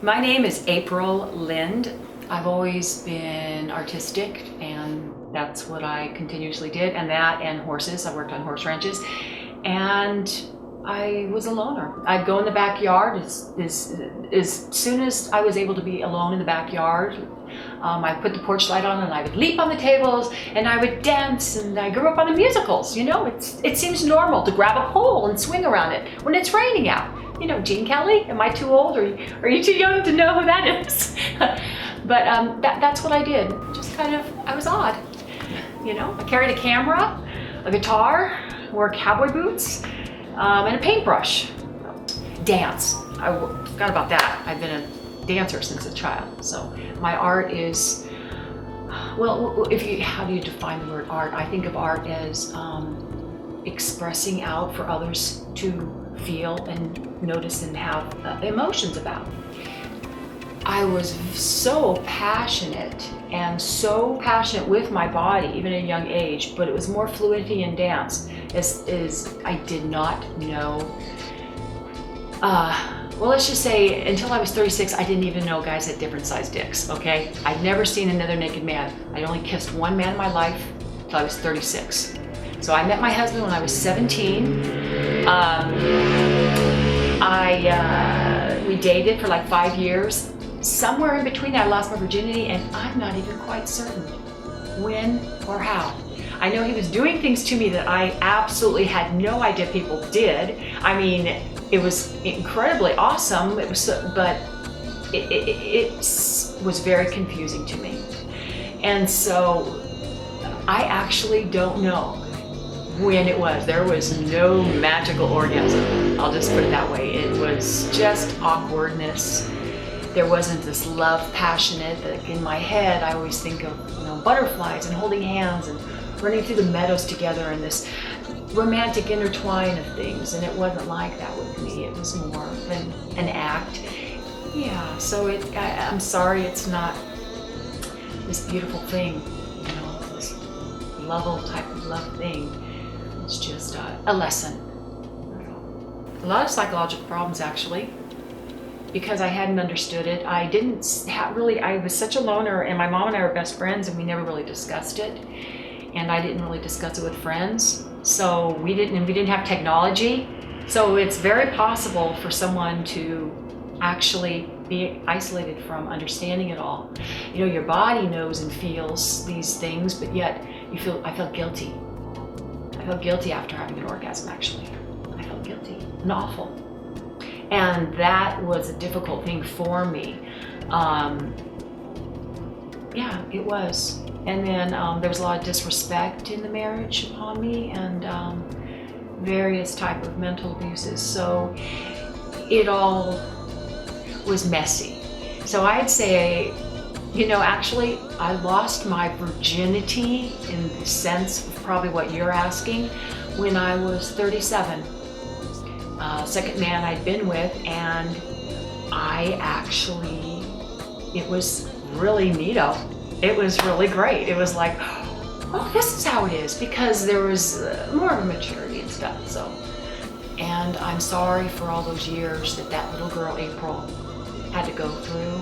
My name is April Lind. I've always been artistic, and that's what I continuously did, and that and horses. I worked on horse ranches, and I was a loner. I'd go in the backyard as soon as I was able to be alone in the backyard. I put the porch light on and I would leap on the tables and I would dance, and I grew up on the musicals. You know, it seems normal to grab a pole and swing around it when it's raining out. You know, Gene Kelly, am I too old or are you too young to know who that is? But that's what I did. Just kind of, I was odd. You know, I carried a camera, a guitar, wore cowboy boots, and a paintbrush. Dance, I forgot about that. I've been a dancer since a child. So my art is, well, how do you define the word art? I think of art as expressing out for others to feel and notice and have emotions about. I was so passionate with my body, even at a young age, but it was more fluidity in dance, as I did not know. Well, let's just say until I was 36, I didn't even know guys had different sized dicks, okay? I'd never seen another naked man. I'd only kissed one man in my life until I was 36. So I met my husband when I was 17. We dated for like 5 years. Somewhere in between that, I lost my virginity, and I'm not even quite certain when or how. I know he was doing things to me that I absolutely had no idea people did. I mean, it was incredibly awesome. It was, but it was very confusing to me. And so I actually don't know when it was. There was no magical orgasm. I'll just put it that way. It was just awkwardness. There wasn't this love passionate. Like in my head, I always think of, you know, butterflies and holding hands and running through the meadows together and this romantic intertwine of things. And it wasn't like that with me. It was more of an act. Yeah, so I'm sorry it's not this beautiful thing, you know, this level type of love thing. It's just a lesson. A lot of psychological problems, actually, because I hadn't understood it. I didn't I was such a loner, and my mom and I were best friends, and we never really discussed it. And I didn't really discuss it with friends. So we didn't have technology. So it's very possible for someone to actually be isolated from understanding it all. You know, your body knows and feels these things, but yet I felt guilty. I felt guilty after having an orgasm, actually. I felt guilty and awful. And that was a difficult thing for me. Yeah, it was. And then there was a lot of disrespect in the marriage upon me, and various type of mental abuses. So it all was messy. So I'd say, you know, actually, I lost my virginity in the sense of probably what you're asking when I was 37. Second man I'd been with, and it was really neato. It was really great. It was like, oh, this is how it is, because there was more of a maturity and stuff. So, and I'm sorry for all those years that little girl April had to go through.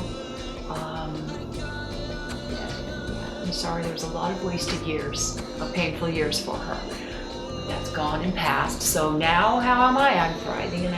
I'm sorry, there was a lot of wasted years, of painful years for her. That's gone and passed. So now, how am I? I'm thriving and